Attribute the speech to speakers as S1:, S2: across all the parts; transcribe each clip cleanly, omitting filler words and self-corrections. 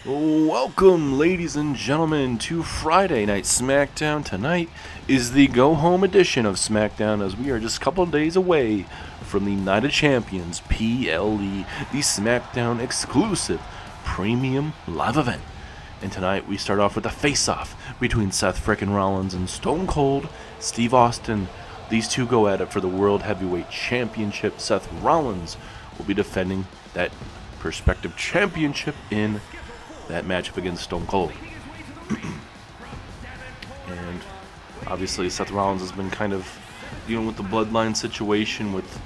S1: Welcome, ladies and gentlemen, to Friday Night Smackdown. Tonight is the go-home edition of Smackdown, as we are just a couple of days away from the Night of Champions, PLE, the Smackdown exclusive premium live event. And tonight we start off with a face-off between Seth frickin' Rollins and Stone Cold Steve Austin. These two go at it for the World Heavyweight Championship. Seth Rollins will be defending that prospective championship in that matchup against Stone Cold. And obviously Seth Rollins has been kind of dealing with the Bloodline situation with,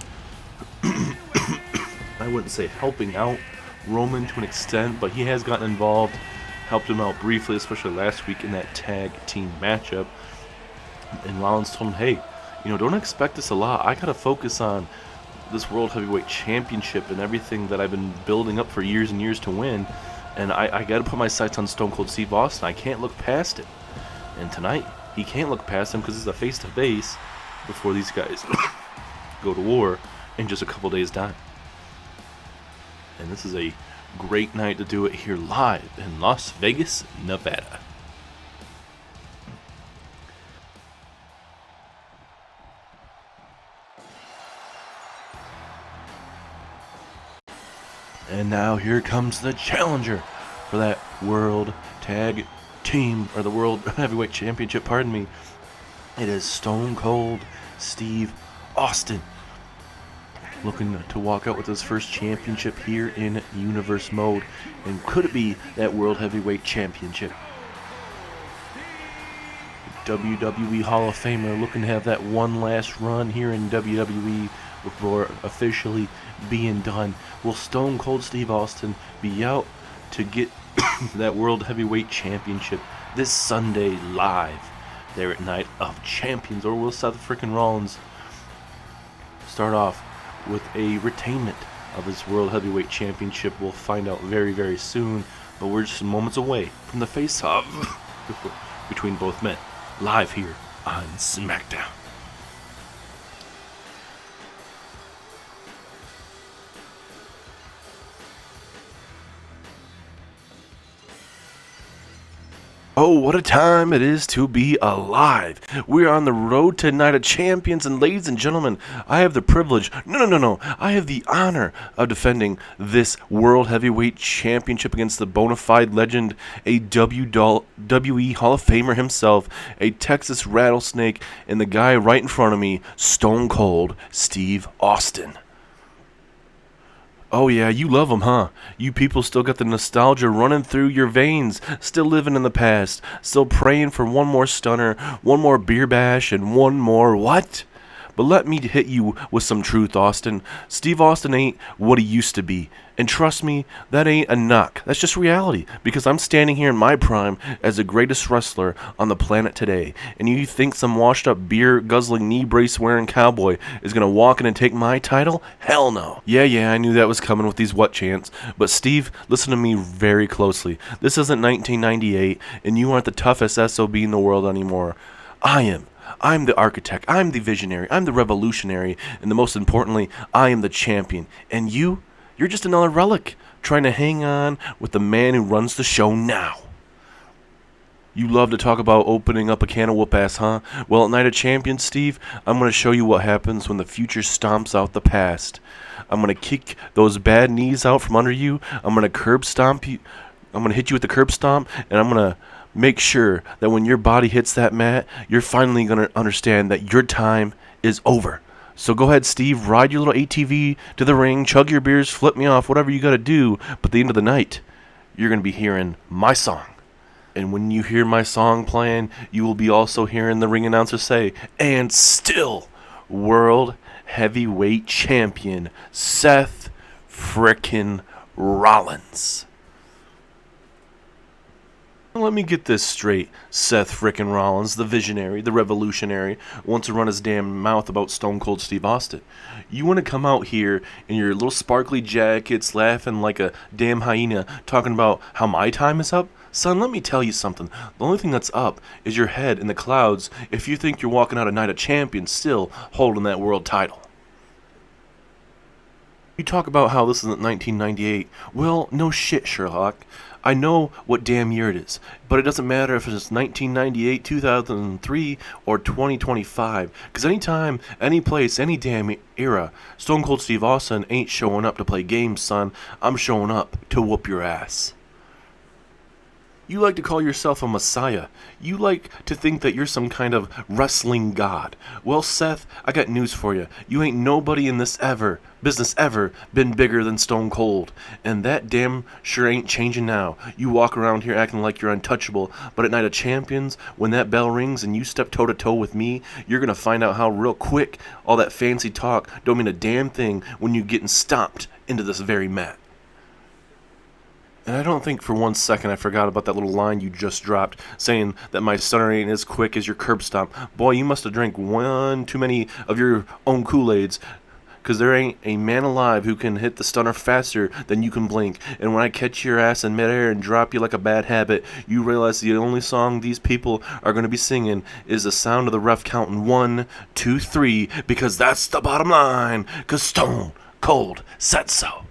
S1: I wouldn't say helping out Roman to an extent, but he has gotten involved, helped him out briefly, especially last week in that tag team matchup. And Rollins told him, hey, don't expect this a lot. I gotta focus on this World Heavyweight Championship and everything that I've been building up for years and years to win. And I got to put my sights on Stone Cold Steve Austin. I can't look past it. And tonight, he can't look past him because it's a face-to-face before these guys go to war in just a couple days' time. And this is a great night to do it here live in Las Vegas, Nevada. And now here comes the challenger for that World Tag Team, or the World Heavyweight Championship, pardon me. It is Stone Cold Steve Austin, looking to walk out with his first championship here in Universe mode. And could it be that World Heavyweight Championship? WWE Hall of Famer looking to have that one last run here in WWE before officially being done. Will Stone Cold Steve Austin be out to get that World Heavyweight Championship this Sunday live there at Night of Champions? Or will Seth frickin' Rollins start off with a retainment of his World Heavyweight Championship? We'll find out very, very soon, but we're just moments away from the face-off between both men, live here on Smackdown. Oh, what a time it is to be alive. We're on the road to Night of Champions, and ladies and gentlemen, I have the privilege, no, I have the honor of defending this World Heavyweight Championship against the bona fide legend, a WWE Hall of Famer himself, a Texas rattlesnake, and the guy right in front of me, Stone Cold Steve Austin. Oh yeah, you love them, huh? You people still got the nostalgia running through your veins, still living in the past, still praying for one more stunner, one more beer bash, and one more what? But let me hit you with some truth, Austin. Steve Austin ain't what he used to be. And trust me, that ain't a knock. That's just reality. Because I'm standing here in my prime as the greatest wrestler on the planet today. And you think some washed up beer guzzling knee brace wearing cowboy is going to walk in and take my title? Hell no. Yeah, I knew that was coming with these what chants. But Steve, listen to me very closely. This isn't 1998 and you aren't the toughest SOB in the world anymore. I am. I'm the architect, I'm the visionary, I'm the revolutionary, and the most importantly, I am the champion. And you're just another relic, trying to hang on with the man who runs the show now. You love to talk about opening up a can of whoop-ass, huh? Well, at Night of Champions, Steve, I'm going to show you what happens when the future stomps out the past. I'm going to kick those bad knees out from under you, I'm going to curb stomp you, I'm going to hit you with the curb stomp, and I'm going to make sure that when your body hits that mat, you're finally going to understand that your time is over. So go ahead, Steve, ride your little ATV to the ring, chug your beers, flip me off, whatever you got to do. But at the end of the night, you're going to be hearing my song. And when you hear my song playing, you will be also hearing the ring announcer say, and still, World Heavyweight Champion, Seth frickin' Rollins. Let me get this straight. Seth frickin' Rollins, the visionary, the revolutionary, wants to run his damn mouth about Stone Cold Steve Austin. You want to come out here in your little sparkly jackets, laughing like a damn hyena, talking about how my time is up? Son, let me tell you something. The only thing that's up is your head in the clouds if you think you're walking out a Night of Champions still holding that world title. You talk about how this isn't 1998. Well, no shit, Sherlock. I know what damn year it is, but it doesn't matter if it's 1998, 2003, or 2025, because anytime, any place, any damn era, Stone Cold Steve Austin ain't showing up to play games, son. I'm showing up to whoop your ass. You like to call yourself a messiah. You like to think that you're some kind of wrestling god. Well, Seth, I got news for you. You ain't nobody in this business ever been bigger than Stone Cold. And that damn sure ain't changing now. You walk around here acting like you're untouchable, but at Night of Champions, when that bell rings and you step toe-to-toe with me, you're gonna find out how real quick all that fancy talk don't mean a damn thing when you getting stomped into this very mat. And I don't think for 1 second I forgot about that little line you just dropped, saying that my stunner ain't as quick as your curb stomp. Boy, you must have drank one too many of your own Kool-Aids, because there ain't a man alive who can hit the stunner faster than you can blink. And when I catch your ass in midair and drop you like a bad habit, you realize the only song these people are going to be singing is the sound of the ref counting 1, 2, 3, because that's the bottom line, because Stone Cold said so.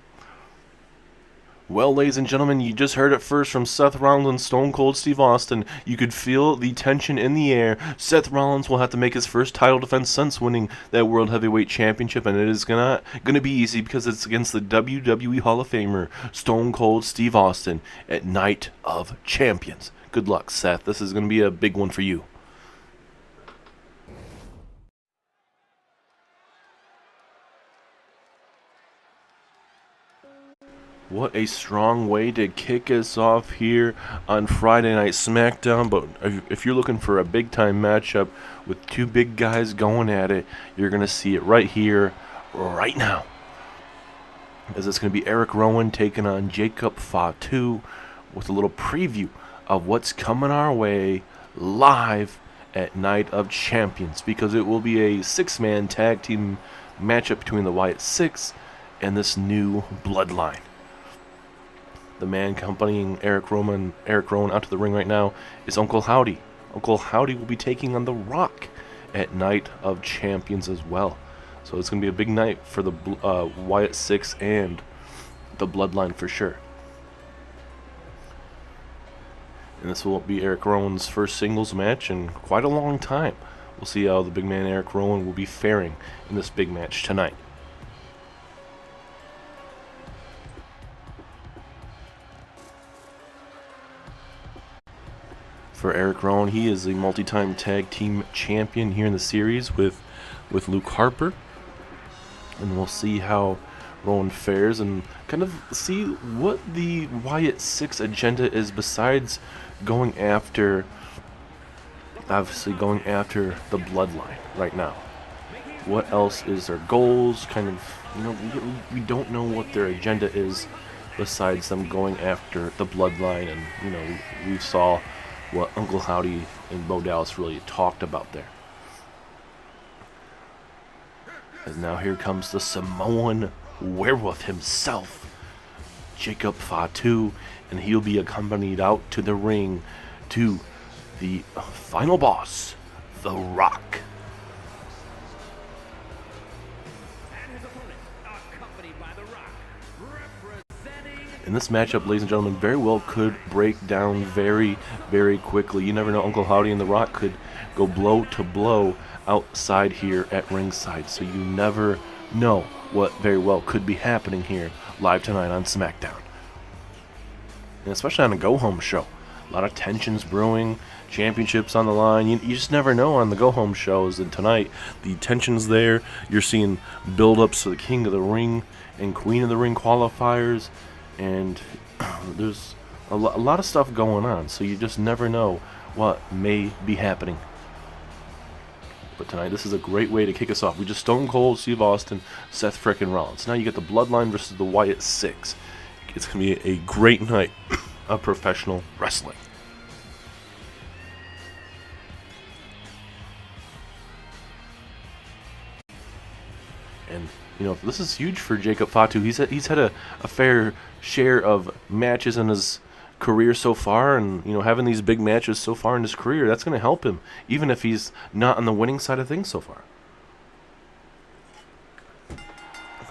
S1: Well, ladies and gentlemen, you just heard it first from Seth Rollins and Stone Cold Steve Austin. You could feel the tension in the air. Seth Rollins will have to make his first title defense since winning that World Heavyweight Championship, and it is not going to be easy because it's against the WWE Hall of Famer, Stone Cold Steve Austin, at Night of Champions. Good luck, Seth. This is going to be a big one for you. What a strong way to kick us off here on Friday Night Smackdown. But if you're looking for a big-time matchup with two big guys going at it, you're going to see it right here, right now. As it's going to be Erick Rowan taking on Jacob Fatu with a little preview of what's coming our way live at Night of Champions. Because it will be a six-man tag team matchup between the Wyatt Six and this new Bloodline. The man accompanying Erick Rowan out to the ring right now is Uncle Howdy. Uncle Howdy will be taking on The Rock at Night of Champions as well. So it's going to be a big night for the Wyatt Six and the Bloodline for sure. And this will be Erick Rowan's first singles match in quite a long time. We'll see how the big man Erick Rowan will be faring in this big match tonight. For Erick Rowan, he is a multi-time tag team champion here in the series with Luke Harper. And we'll see how Rowan fares and kind of see what the Wyatt Six agenda is besides going after, obviously going after the Bloodline right now. What else is their goals? Kind of, we don't know what their agenda is besides them going after the Bloodline. And, we saw what Uncle Howdy and Bo Dallas really talked about there. And now here comes the Samoan werewolf himself, Jacob Fatu, and he'll be accompanied out to the ring to the final boss, The Rock. And this matchup, ladies and gentlemen, very well could break down very, very quickly. You never know, Uncle Howdy and The Rock could go blow to blow outside here at ringside. So you never know what very well could be happening here live tonight on SmackDown. And especially on a go-home show. A lot of tensions brewing, championships on the line. You just never know on the go-home shows. And tonight, the tension's there. You're seeing build-ups to the King of the Ring and Queen of the Ring qualifiers. And there's a lot of stuff going on, so you just never know what may be happening. But tonight, this is a great way to kick us off. We just Stone Cold Steve Austin, Seth frickin' Rollins. Now you get the Bloodline versus the Wyatt Six. It's going to be a great night of professional wrestling. And this is huge for Jacob Fatu. He's had a fair share of matches in his career so far, and having these big matches so far in his career, that's going to help him, even if he's not on the winning side of things so far.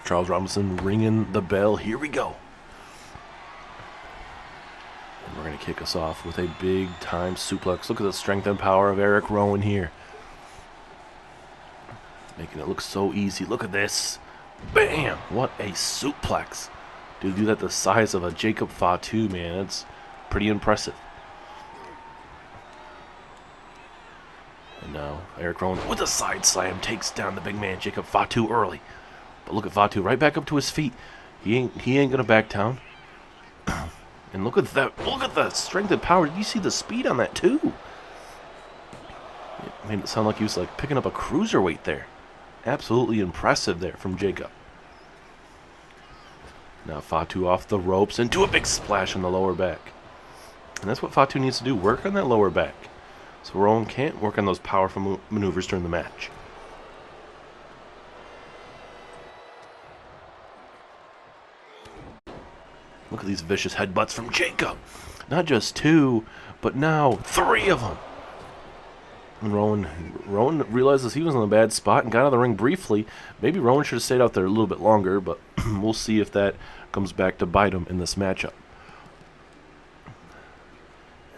S1: Charles Robinson ringing the bell. Here we go. And we're going to kick us off with a big-time suplex. Look at the strength and power of Erick Rowan here. Making it look so easy. Look at this. Bam! What a suplex. To do that the size of a Jacob Fatu, man. That's pretty impressive. And now Erick Rowan with a side slam takes down the big man Jacob Fatu early. But look at Fatu right back up to his feet. He ain't gonna back down. And look at that. Look at the strength and power. You see the speed on that too. It made it sound like he was like picking up a cruiserweight there. Absolutely impressive there from Jacob. Now Fatu off the ropes into a big splash on the lower back. And that's what Fatu needs to do. Work on that lower back. So Rowan can't work on those powerful maneuvers during the match. Look at these vicious headbutts from Jacob. Not just 2, but now 3 of them. And Rowan realizes he was in a bad spot and got out of the ring briefly. Maybe Rowan should have stayed out there a little bit longer, but we'll see if that comes back to bite him in this matchup.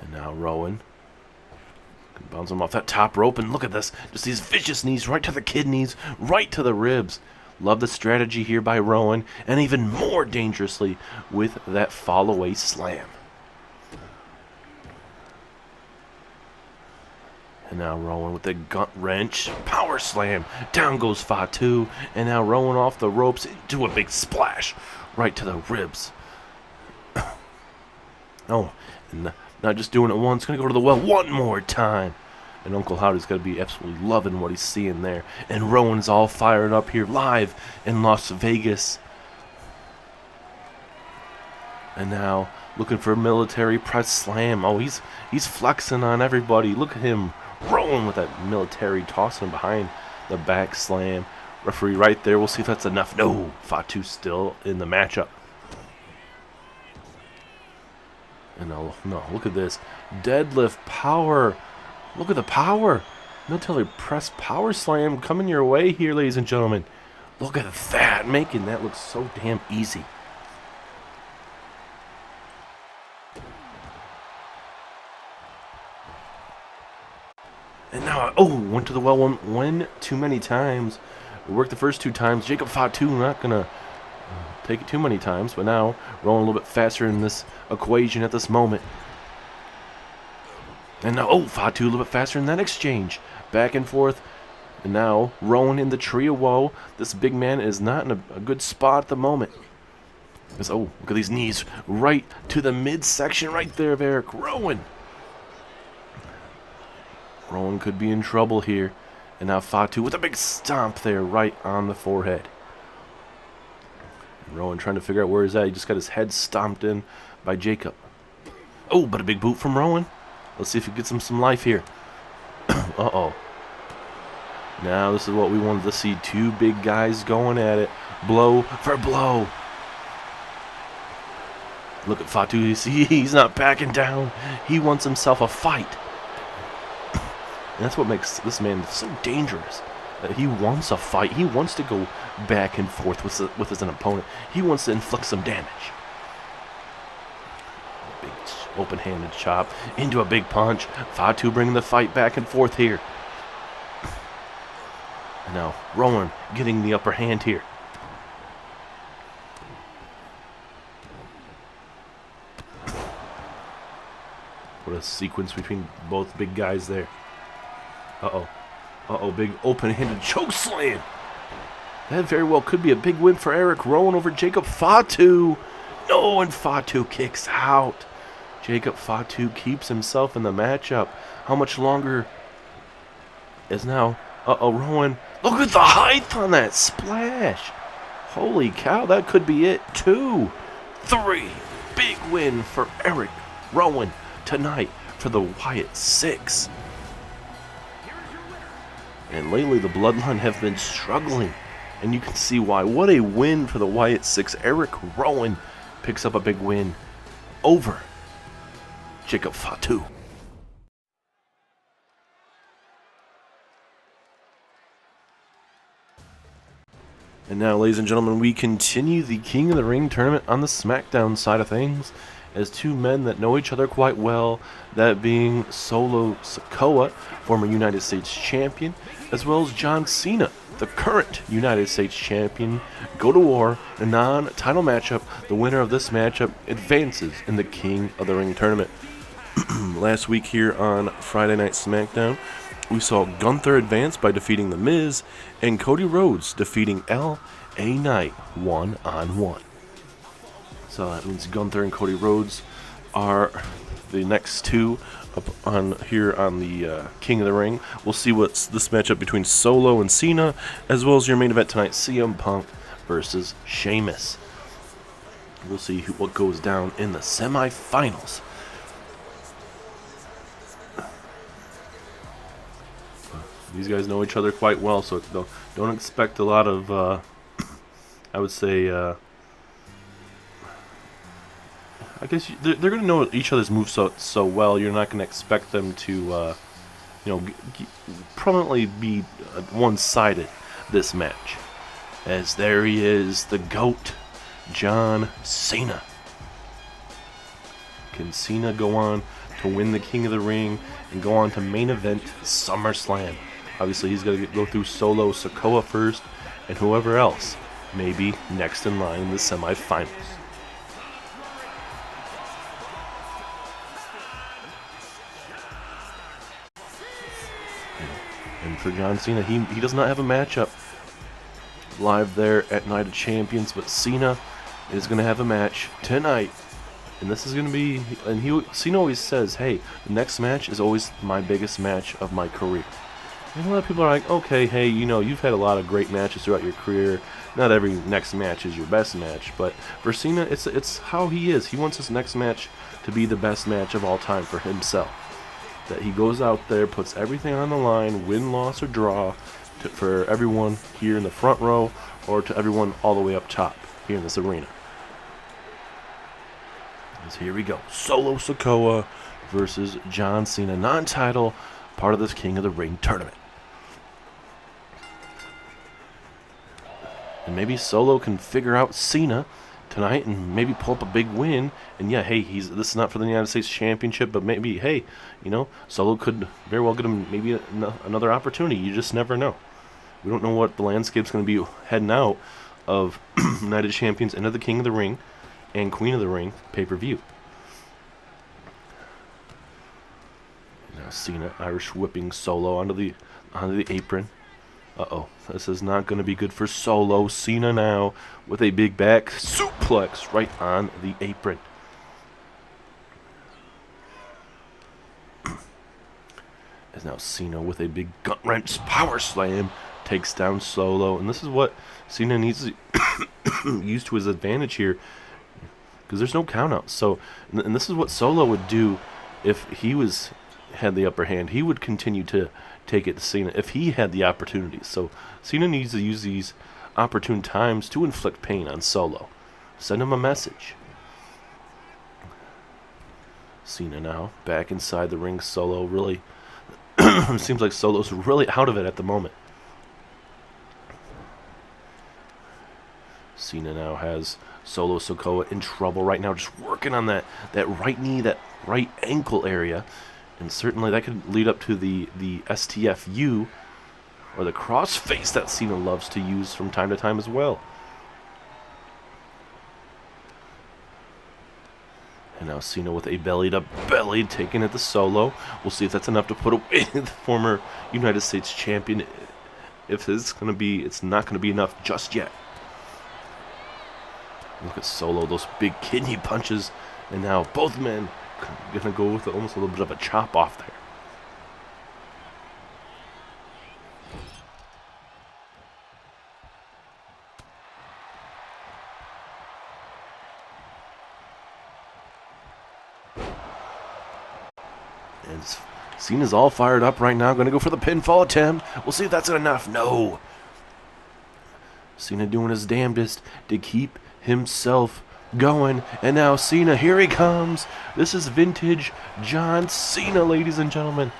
S1: And now Rowan bounce him off that top rope, and look at this. Just these vicious knees right to the kidneys, right to the ribs. Love the strategy here by Rowan, and even more dangerously with that fall-away slam. And now Rowan with the gut wrench, power slam. Down goes Fatu, and now Rowan off the ropes into a big splash right to the ribs. Oh, and not just doing it once, going to go to the well one more time. And Uncle Howdy's going to be absolutely loving what he's seeing there. And Rowan's all fired up here live in Las Vegas. And now looking for a military press slam. Oh, he's flexing on everybody. Look at him. Rowan with that military tossing him behind the back slam. Referee right there. We'll see if that's enough. No, Fatu still in the matchup. And no, look at this. Deadlift power. Look at the power. Military press power slam coming your way here, ladies and gentlemen. Look at that. Making that look so damn easy. And now, went to the well one too many times. Worked the first 2 times. Jacob Fatu not going to take it too many times, but now Rowan a little bit faster in this equation at this moment. And now, Fatu a little bit faster in that exchange. Back and forth. And now, Rowan in the tree of woe. This big man is not in a good spot at the moment. Because, look at these knees right to the midsection right there of Erick Rowan. Rowan could be in trouble here. And now Fatu with a big stomp there right on the forehead. And Rowan trying to figure out where he's at. He just got his head stomped in by Jacob. But a big boot from Rowan. Let's see if he gets him some life here. Uh-oh. Now this is what we wanted to see. 2 big guys going at it. Blow for blow. Look at Fatu. You see, he's not backing down. He wants himself a fight. And that's what makes this man so dangerous. He wants a fight. He wants to go back and forth with his opponent. He wants to inflict some damage. Big open-handed chop into a big punch. Fatu bringing the fight back and forth here. And now Rowan getting the upper hand here. What a sequence between both big guys there. Big open-handed choke slam. That very well could be a big win for Erick Rowan over Jacob Fatu. No, and Fatu kicks out. Jacob Fatu keeps himself in the matchup. How much longer is now? Rowan. Look at the height on that splash. Holy cow, that could be it. 2, 3. Big win for Erick Rowan tonight for the Wyatt 6. And lately the Bloodline have been struggling. And you can see why. What a win for the Wyatt 6. Erick Rowan picks up a big win over Jacob Fatu. And now, ladies and gentlemen, we continue the King of the Ring tournament on the Smackdown side of things as two men that know each other quite well, that being Solo Sikoa, former United States champion, as well as John Cena, the current United States champion, go to war, a non-title matchup. The winner of this matchup advances in the King of the Ring tournament. Last week here on Friday Night SmackDown, we saw Gunther advance by defeating The Miz, and Cody Rhodes defeating L.A. Knight 1-on-1. So that means Gunther and Cody Rhodes are the next two up on here on the King of the Ring. We'll see what's this matchup between Solo and Cena, as well as your main event tonight, CM Punk versus Sheamus. We'll see what goes down in the semifinals. These guys know each other quite well, so don't expect a lot of, I would say, I guess they're going to know each other's moves so well. You're not going to expect them to, permanently be one-sided this match. As there he is, the GOAT, John Cena. Can Cena go on to win the King of the Ring and go on to main event SummerSlam? Obviously, he's going to go through Solo Sikoa first, and whoever else may be next in line in the semifinals. And for John Cena, he does not have a matchup live there at Night of Champions, but Cena is going to have a match tonight. And this is going to be, and Cena always says, hey, the next match is always my biggest match of my career. And a lot of people are like, okay, hey, you've had a lot of great matches throughout your career. Not every next match is your best match, but for Cena, it's how he is. He wants his next match to be the best match of all time for himself. That he goes out there, puts everything on the line, win, loss, or draw, for everyone here in the front row, or to everyone all the way up top here in this arena. So here we go. Solo Sikoa versus John Cena, non-title, part of this King of the Ring tournament. And maybe Solo can figure out Cena tonight and maybe pull up a big win. And yeah, hey, this is not for the United States Championship, but maybe, hey, Solo could very well get him maybe another opportunity. You just never know. We don't know what the landscape's going to be heading out of United Champions into the King of the Ring and Queen of the Ring pay-per-view. Now Cena Irish whipping Solo onto the apron. Uh-oh, this is not going to be good for Solo. Cena now with a big back suplex right on the apron. As now Cena with a big gut wrench power slam takes down Solo. And this is what Cena needs to use to his advantage here, because there's no count out. So, and this is what Solo would do if he had the upper hand. He would continue to take it to Cena if he had the opportunity. So Cena needs to use these opportune times to inflict pain on Solo. Send him a message. Cena now back inside the ring. Solo really seems like Solo's really out of it at the moment. Cena now has Solo Sikoa in trouble right now, just working on that right knee, that right ankle area. And certainly that could lead up to the STFU, or the crossface that Cena loves to use from time to time as well. And now Cena with a belly-to belly taking it to Solo. We'll see if that's enough to put away the former United States champion. If it's not going to be enough just yet. Look at Solo, those big kidney punches. And now both men going to go with almost a little bit of a chop off there. And Cena's all fired up right now. Going to go for the pinfall attempt. We'll see if that's enough. No. Cena doing his damnedest to keep himself going. And now Cena, here he comes. This is vintage John Cena, ladies and gentlemen.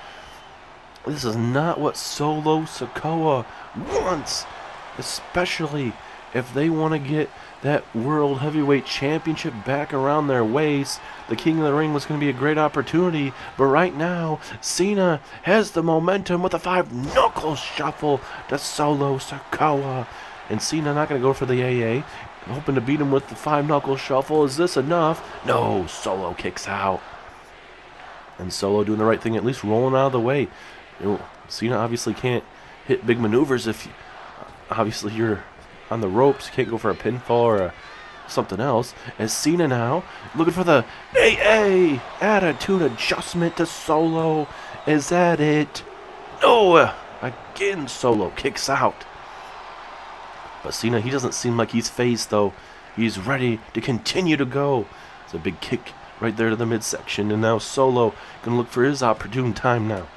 S1: This is not what Solo Sikoa wants, especially if they want to get that World Heavyweight Championship back around their waist, the King of the Ring was going to be a great opportunity. But right now, Cena has the momentum with a 5-knuckle shuffle to Solo Sikoa. And Cena not going to go for the AA, hoping to beat him with the 5-knuckle shuffle. Is this enough? No, Solo kicks out. And Solo doing the right thing, at least rolling out of the way. Cena obviously can't hit big maneuvers if obviously you're on the ropes. You can't go for a pinfall or something else. As Cena now looking for the AA attitude adjustment to Solo. Is that it? No! Again, Solo kicks out. But Cena, he doesn't seem like he's phased, though. He's ready to continue to go. It's a big kick right there to the midsection. And now Solo going to look for his opportune time now.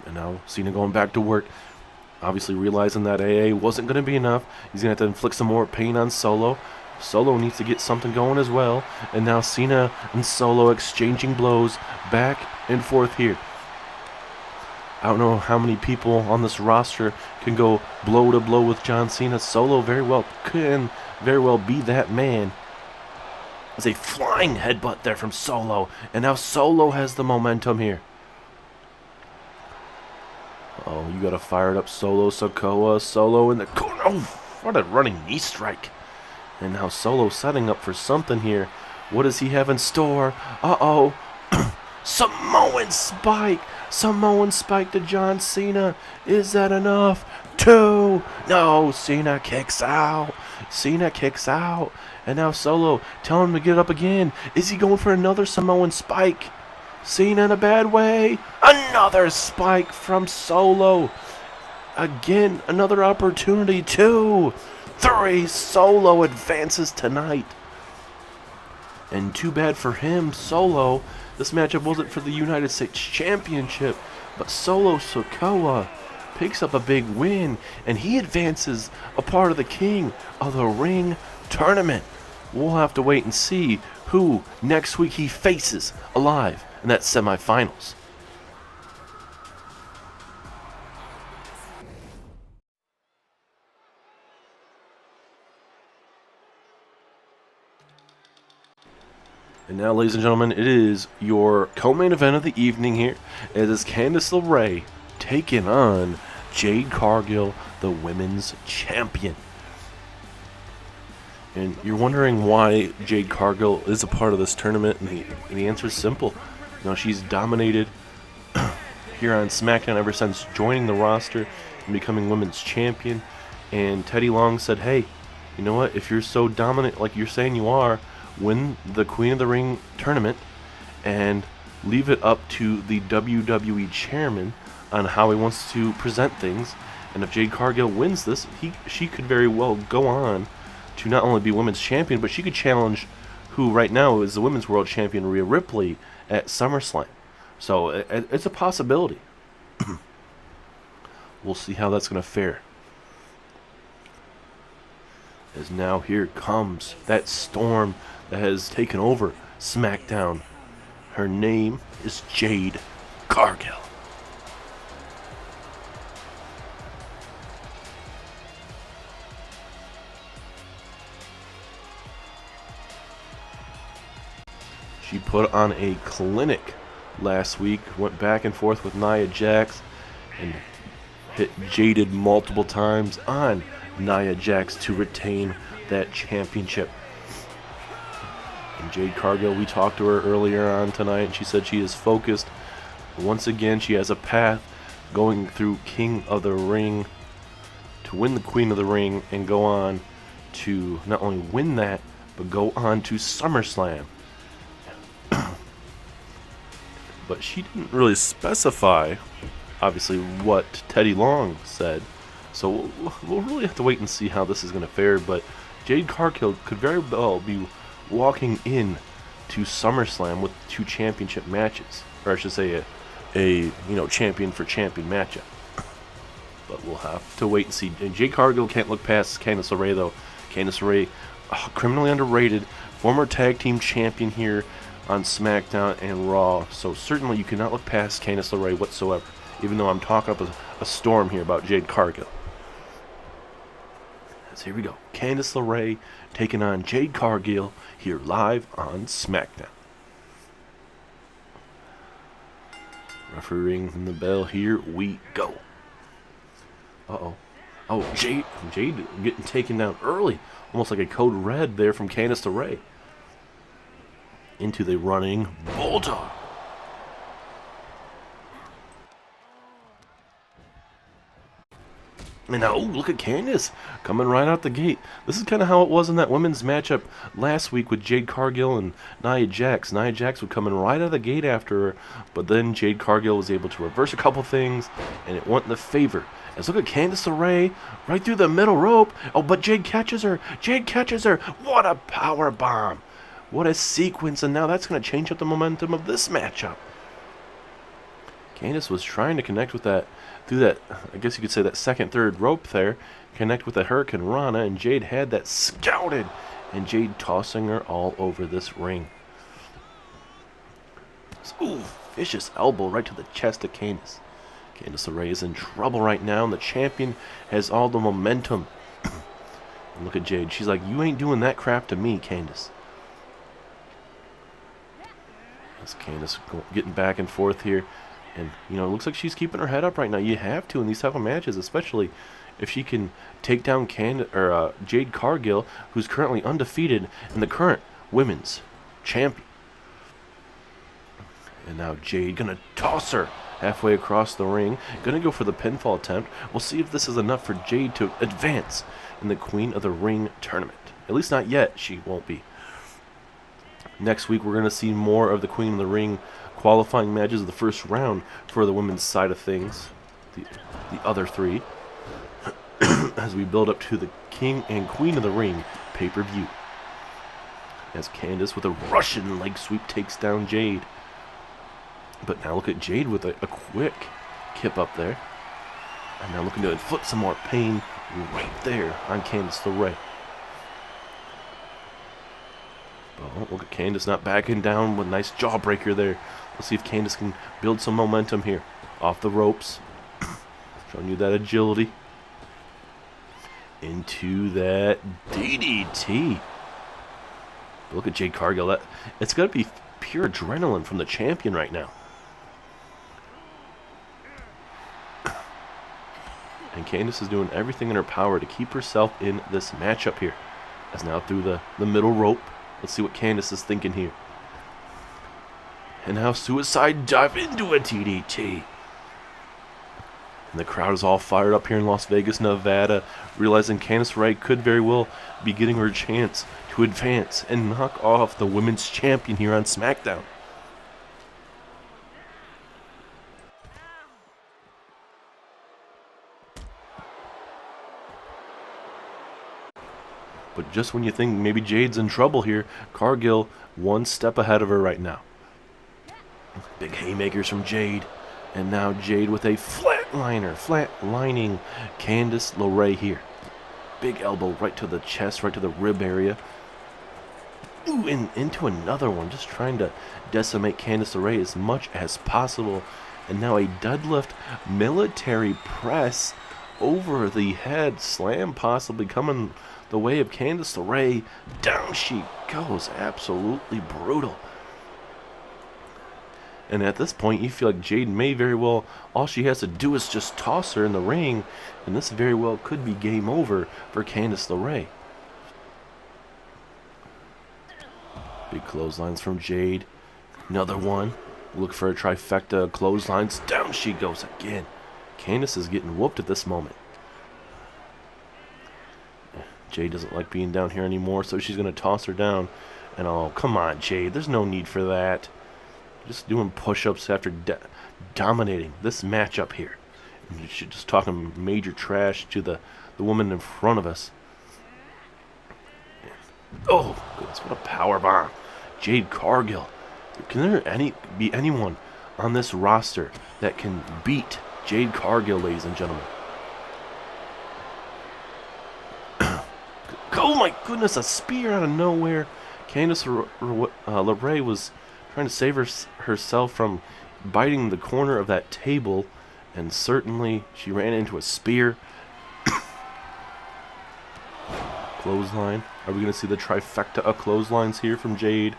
S1: And now Cena going back to work. Obviously realizing that AA wasn't going to be enough. He's going to have to inflict some more pain on Solo. Solo needs to get something going as well. And now Cena and Solo exchanging blows back and forth here. I don't know how many people on this roster can go blow to blow with John Cena. Solo can very well be that man. There's a flying headbutt there from Solo. And now Solo has the momentum here. Oh, you got to fire it up. Solo Sikoa. Solo in the corner. Oh, what a running knee strike. And now Solo setting up for something here. What does he have in store? Uh-oh. Samoan spike. Samoan spike to John Cena. Is that enough? 2. No, Cena kicks out. Cena kicks out. And now Solo telling him to get up again. Is he going for another Samoan spike? Cena in a bad way. Another spike from Solo. Again, another opportunity. 2. 3. Solo advances tonight. And too bad for him, Solo. This matchup wasn't for the United States Championship, but Solo Sikoa picks up a big win, and he advances a part of the King of the Ring tournament. We'll have to wait and see who next week he faces alive in that semifinals. And now, ladies and gentlemen, it is your co-main event of the evening here. It is Candice LaRae taking on Jade Cargill, the women's champion. And you're wondering why Jade Cargill is a part of this tournament, and the answer is simple. You know, she's dominated here on Smackdown ever since joining the roster and becoming women's champion. And Teddy Long said, hey, you know what, if you're so dominant like you're saying you are, win the Queen of the Ring tournament and leave it up to the WWE chairman on how he wants to present things. And if Jade Cargill wins this, she could very well go on to not only be women's champion, but she could challenge who right now is the women's world champion, Rhea Ripley, at SummerSlam. So it's a possibility. We'll see how that's going to fare. As now here comes that storm that has taken over SmackDown. Her name is Jade Cargill. She put on a clinic last week, went back and forth with Nia Jax, and hit Jaded multiple times on Nia Jax to retain that championship. And Jade Cargill, we talked to her earlier on tonight, and she said she is focused. Once again, she has a path going through King of the Ring to win the Queen of the Ring and go on to not only win that, but go on to SummerSlam. But she didn't really specify, obviously, what Teddy Long said. So we'll really have to wait and see how this is going to fare. But Jade Cargill could very well be walking in to SummerSlam with 2 championship matches, or I should say a champion for champion matchup. But we'll have to wait and see. And Jade Cargill can't look past Candice LaRae, though. Candice LaRae, criminally underrated, former tag team champion here on SmackDown and Raw. So certainly you cannot look past Candice LaRae whatsoever, even though I'm talking up a storm here about Jade Cargill. So here we go. Candice LaRae taking on Jade Cargill here live on SmackDown. Referee ringing the bell. Here we go. Uh-oh. Oh, Jade getting taken down early. Almost like a code red there from Candice LaRae. Into the running Bulldog. And now, look at Candice coming right out the gate. This is kind of how it was in that women's matchup last week with Jade Cargill and Nia Jax. Nia Jax would come in right out of the gate after her, but then Jade Cargill was able to reverse a couple things, and it went in the favor. As look at Candice LaRae right through the middle rope. Oh, but Jade catches her. Jade catches her. What a power bomb. What a sequence, and now that's going to change up the momentum of this matchup. Candice was trying to connect with that, through that, I guess you could say that second, third rope there, connect with the Hurricane Rana, and Jade had that scouted, and Jade tossing her all over this ring. Ooh, vicious elbow right to the chest of Candice. Candice LaRae is in trouble right now, and the champion has all the momentum. And look at Jade. She's like, you ain't doing that crap to me, Candice. As Candice getting back and forth here. And, you know, it looks like she's keeping her head up right now. You have to in these type of matches, especially if she can take down Jade Cargill, who's currently undefeated and the current women's champion. And now Jade going to toss her halfway across the ring. Going to go for the pinfall attempt. We'll see if this is enough for Jade to advance in the Queen of the Ring tournament. At least not yet. She won't be. Next week, we're going to see more of the Queen of the Ring qualifying matches of the first round for the women's side of things. The other three. As we build up to the King and Queen of the Ring pay-per-view. As Candice with a Russian leg sweep takes down Jade. But now look at Jade with a quick kip up there. And now looking to inflict some more pain right there on Candice LaRae. Oh, look at Candice not backing down with a nice jawbreaker there. Let's see if Candice can build some momentum here. Off the ropes. Showing you that agility. Into that DDT. But look at Jade Cargill. It's got to be pure adrenaline from the champion right now. And Candice is doing everything in her power to keep herself in this matchup here. As now through the middle rope. Let's see what Candice is thinking here. And now suicide dive into a DDT. And the crowd is all fired up here in Las Vegas, Nevada, realizing Candice LaRae could very well be getting her chance to advance and knock off the women's champion here on SmackDown. But just when you think maybe Jade's in trouble here, Cargill one step ahead of her right now. Big haymakers from Jade. And now Jade with a flatlining Candice LaRae here. Big elbow right to the chest, right to the rib area. Ooh, and into another one, just trying to decimate Candice LaRae as much as possible. And now a deadlift military press over the head slam possibly coming the way of Candice LaRae. Down she goes. Absolutely brutal. And at this point, you feel like Jade may very well, all she has to do is just toss her in the ring, and this very well could be game over for Candice LaRae. Big clotheslines from Jade. Another one. Look for a trifecta. Clotheslines. Down she goes again. Candice is getting whooped at this moment. Jade doesn't like being down here anymore, so she's going to toss her down. And oh, come on, Jade. There's no need for that. Just doing push-ups after dominating this matchup here. And she's just talking major trash to the woman in front of us. Oh, goodness, what a power bomb. Jade Cargill. Can there be anyone on this roster that can beat Jade Cargill, ladies and gentlemen? Oh my goodness, a spear out of nowhere. Candice LaRae was trying to save herself from biting the corner of that table, and certainly she ran into a spear. Clothesline. Are we going to see the trifecta of clotheslines here from Jade?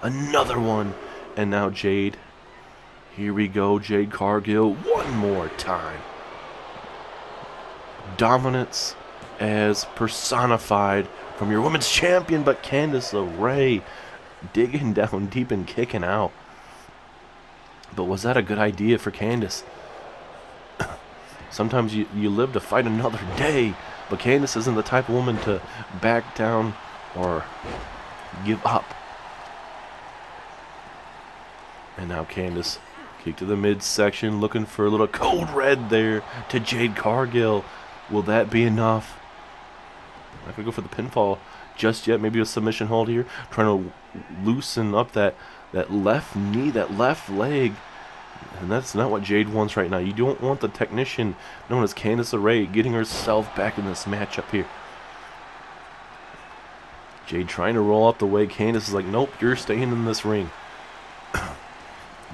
S1: Another one. And now Jade. Here we go, Jade Cargill. One more time. Dominance as personified from your women's champion, but Candice LaRae digging down deep and kicking out. But was that a good idea for Candice? Sometimes you live to fight another day. But Candice isn't the type of woman to back down or give up. And now Candice, kick to the midsection, looking for a little code red there to Jade Cargill. Will that be enough? Not going to go for the pinfall just yet. Maybe a submission hold here. Trying to loosen up that left knee, that left leg. And that's not what Jade wants right now. You don't want the technician known as Candice LaRae getting herself back in this matchup here. Jade trying to roll out the way. Candice is like, nope, you're staying in this ring.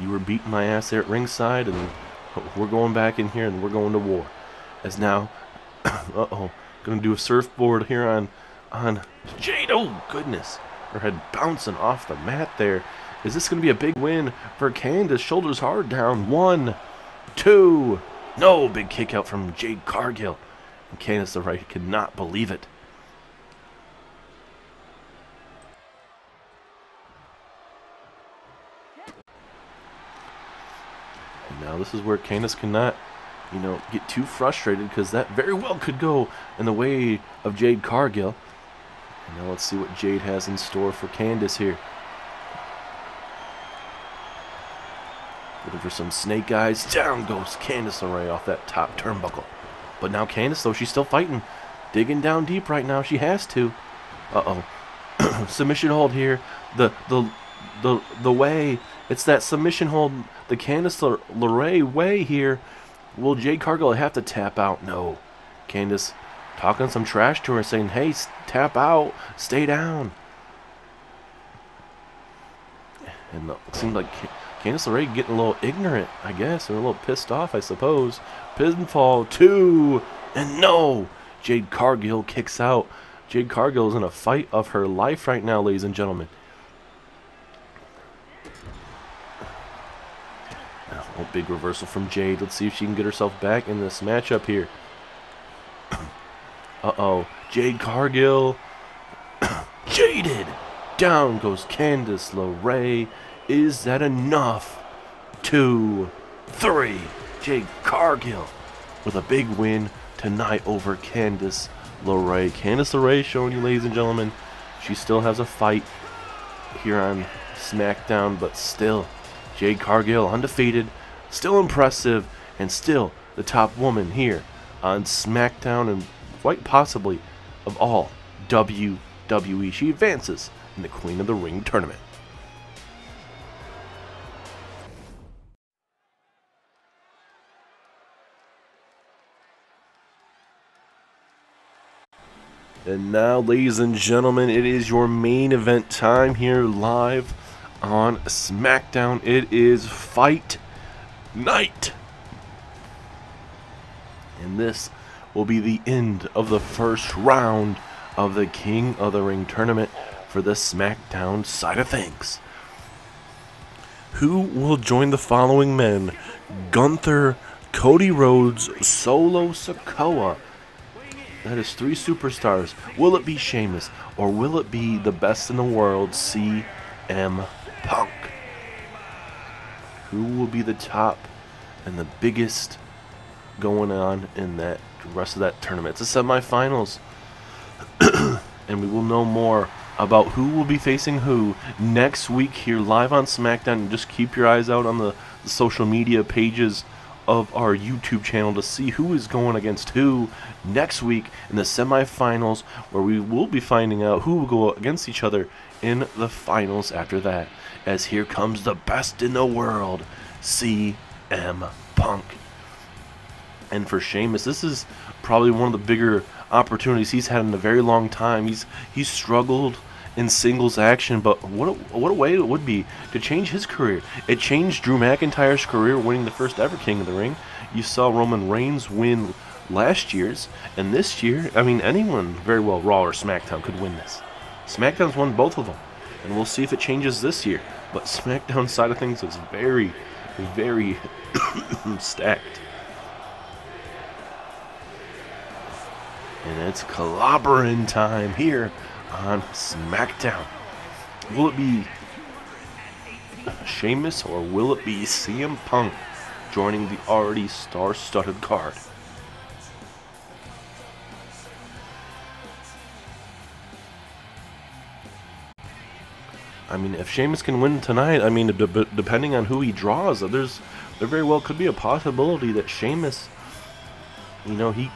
S1: You were beating my ass there at ringside, and we're going back in here, and we're going to war. As now, going to do a surfboard here on Jade. Oh, goodness. Her head bouncing off the mat there. Is this going to be a big win for Candice? Shoulders hard down. 1, 2. No, big kick out from Jade Cargill. And Candice LaRae cannot believe it. And now this is where Candice cannot, get too frustrated, because that very well could go in the way of Jade Cargill. And now let's see what Jade has in store for Candice here. Looking for some snake eyes. Down goes Candice LaRae off that top turnbuckle. But now Candice, though, she's still fighting. Digging down deep right now. She has to. Submission hold here. The way. It's that submission hold. The Candice LaRae way here. Will Jade Cargill have to tap out? No. Candice talking some trash to her, saying, hey, tap out. Stay down. And it seemed like Candice LaRae getting a little ignorant, I guess, or a little pissed off, I suppose. Pinfall 2, and no! Jade Cargill kicks out. Jade Cargill is in a fight of her life right now, ladies and gentlemen. A big reversal from Jade. Let's see if she can get herself back in this matchup here. Jade Cargill. Jaded! Down goes Candice LaRae. Is that enough? 2, 3. Jade Cargill with a big win tonight over Candice LaRae. Candice LaRae showing you, ladies and gentlemen, she still has a fight here on Smackdown, but still, Jade Cargill undefeated, still impressive, and still the top woman here on Smackdown, and quite possibly of all WWE. She advances in the Queen of the Ring tournament. And now, ladies and gentlemen, it is your main event time here live on Smackdown. It is Fight Night. And this will be the end of the first round of the King of the Ring tournament for the Smackdown side of things. Who will join the following men? Gunther, Cody Rhodes, Solo Sikoa. That is 3 superstars. Will it be Sheamus, or will it be the best in the world, CM Punk? Who will be the top and the biggest going on in that rest of that tournament? It's the semifinals. And we will know more about who will be facing who next week here live on SmackDown. And just keep your eyes out on the social media pages of our YouTube channel to see who is going against who next week in the semifinals, where we will be finding out who will go against each other in the finals after that. As here comes the best in the world, CM Punk. And for Sheamus, this is probably one of the bigger opportunities he's had in a very long time. He's struggled in singles action, but what a way it would be to change his career. It changed Drew McIntyre's career, winning the first ever King of the Ring. You saw Roman Reigns win last year's, and this year, I mean, anyone, very well, Raw or SmackDown, could win this. SmackDown's won both of them, and we'll see if it changes this year. But SmackDown side of things is very, very stacked. And it's clobbering time here on SmackDown. Will it be Sheamus or will it be CM Punk joining the already star-studded card? I mean, if Sheamus can win tonight, I mean, depending on who he draws, there very well could be a possibility that Sheamus, you know, he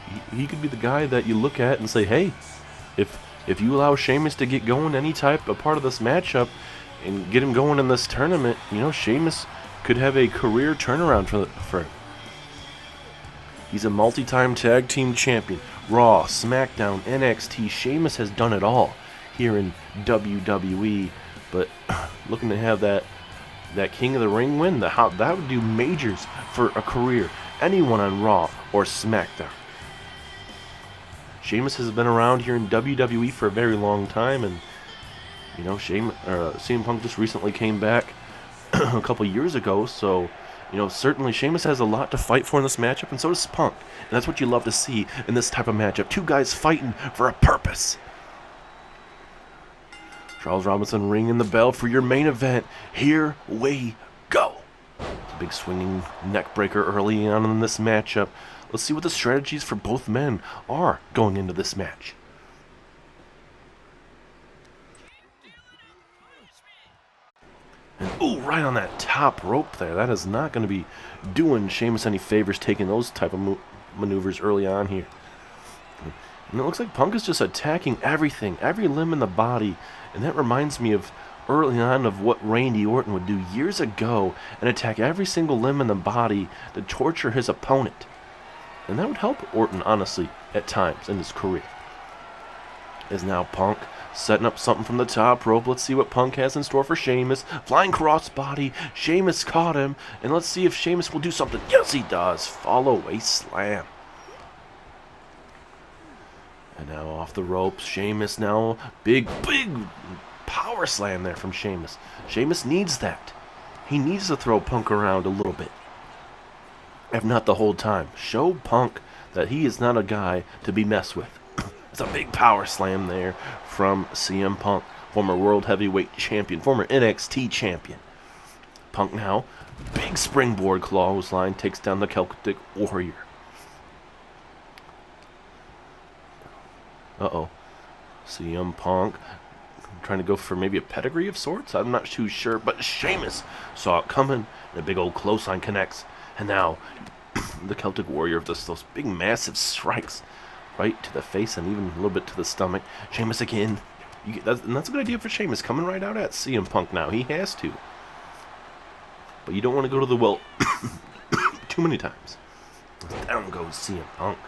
S1: could be the guy that you look at and say, hey, if you allow Sheamus to get going any type of part of this matchup and get him going in this tournament, you know, Sheamus could have a career turnaround for him. He's a multi-time tag team champion. Raw, SmackDown, NXT. Sheamus has done it all here in WWE. But looking to have that King of the Ring win, that would do majors for a career. Anyone on Raw or SmackDown. Sheamus has been around here in WWE for a very long time, and you know, CM Punk just recently came back a couple years ago, so you know, certainly Sheamus has a lot to fight for in this matchup, and so does Punk. And that's what you love to see in this type of matchup. Two guys fighting for a purpose. Charles Robinson ringing the bell for your main event. Here we go. It's a big swinging neck breaker early on in this matchup. Let's see what the strategies for both men are going into this match. And ooh, right on that top rope there. That is not going to be doing Sheamus any favors taking those type of maneuvers early on here. And it looks like Punk is just attacking everything, every limb in the body. And that reminds me of early on of what Randy Orton would do years ago and attack every single limb in the body to torture his opponent. And that would help Orton, honestly, at times in his career. Is now Punk setting up something from the top rope. Let's see what Punk has in store for Sheamus. Flying crossbody. Sheamus caught him. And let's see if Sheamus will do something. Yes, he does. Follow a slam. And now off the ropes, Sheamus now, big power slam there from Sheamus. Sheamus needs that. He needs to throw Punk around a little bit. If not the whole time. Show Punk that he is not a guy to be messed with. It's a big power slam there from CM Punk, former World Heavyweight Champion, former NXT Champion. Punk now, big springboard clothesline, takes down the Celtic Warrior. Uh-oh. CM Punk trying to go for maybe a pedigree of sorts? I'm not too sure, but Sheamus saw it coming, and a big old clothesline connects. And now, the Celtic Warrior of those big massive strikes right to the face and even a little bit to the stomach. Sheamus again. That's a good idea for Sheamus, coming right out at CM Punk now. He has to. But you don't want to go to the well too many times. Down goes CM Punk.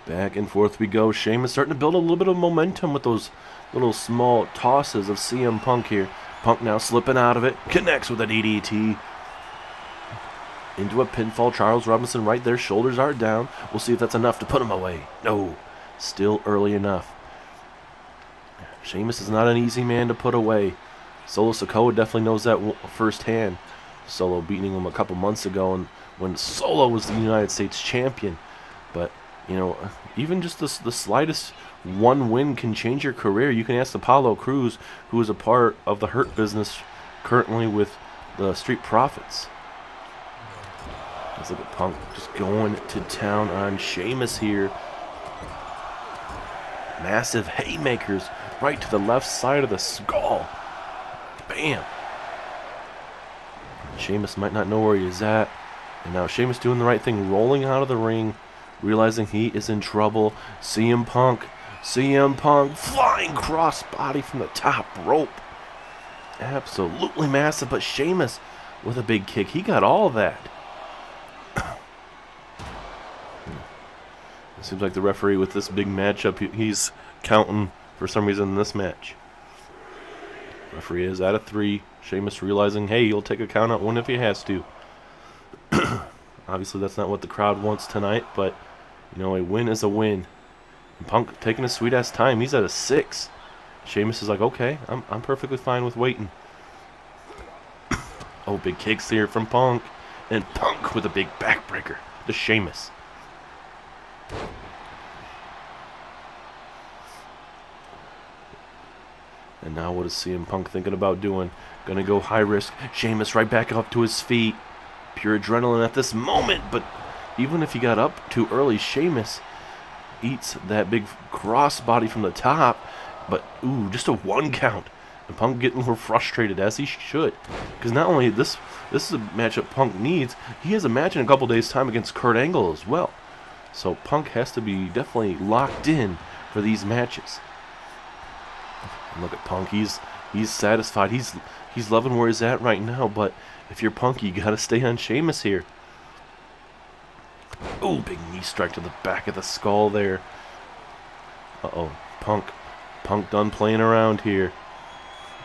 S1: Back and forth we go. Sheamus starting to build a little bit of momentum with those little small tosses of CM Punk here. Punk now slipping out of it. Connects with a DDT. Into a pinfall. Charles Robinson right there. Shoulders are down. We'll see if that's enough to put him away. No. Still early enough. Sheamus is not an easy man to put away. Solo Sikoa definitely knows that firsthand. Solo beating him a couple months ago and when Solo was the United States champion. But you know, even just the slightest one win can change your career. You can ask Apollo Crews, who is a part of the Hurt Business currently with the Street Profits. Let's look at Punk just going to town on Sheamus here. Massive haymakers right to the left side of the skull. Bam. Sheamus might not know where he is at. And now Sheamus doing the right thing, rolling out of the ring. Realizing he is in trouble. CM Punk flying crossbody from the top rope. Absolutely massive, but Sheamus with a big kick. He got all of that. Seems like the referee with this big matchup, he's counting for some reason in this match. Referee is at a 3. Sheamus realizing, hey, he'll take a count out one if he has to. Obviously, that's not what the crowd wants tonight, but, you know, a win is a win. And Punk taking a sweet-ass time. He's at a 6. Sheamus is like, okay, I'm perfectly fine with waiting. Oh, big kicks here from Punk. And Punk with a big backbreaker to Sheamus. And now what is CM Punk thinking about doing? Gonna go high risk. Sheamus right back up to his feet. Pure adrenaline at this moment. But even if he got up too early, Sheamus eats that big crossbody from the top. But, ooh, just a 1 count. And Punk getting a little frustrated, as he should. Because not only this is a matchup Punk needs, he has a match in a couple days' time against Kurt Angle as well. So Punk has to be definitely locked in for these matches. And look at Punk, he's satisfied. He's loving where he's at right now, but if you're Punk, you gotta stay on Sheamus here. Oh, big knee strike to the back of the skull there. Uh-oh, Punk done playing around here.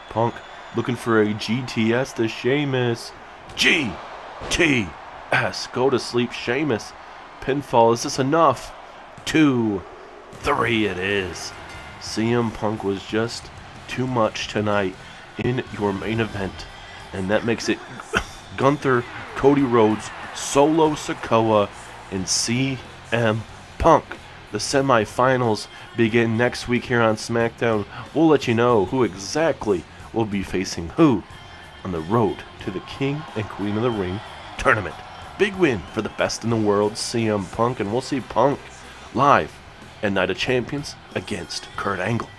S1: Punk looking for a GTS to Sheamus. GTS, go to sleep, Sheamus. Pinfall, is this enough? 2, 3 it is. CM Punk was just too much tonight in your main event. And that makes it Gunther, Cody Rhodes, Solo Sikoa, and CM Punk. The semifinals begin next week here on Smackdown. We'll let you know who exactly will be facing who on the road to the King and Queen of the Ring tournament. Big win for the best in the world, CM Punk, and we'll see Punk live at Night of Champions against Kurt Angle.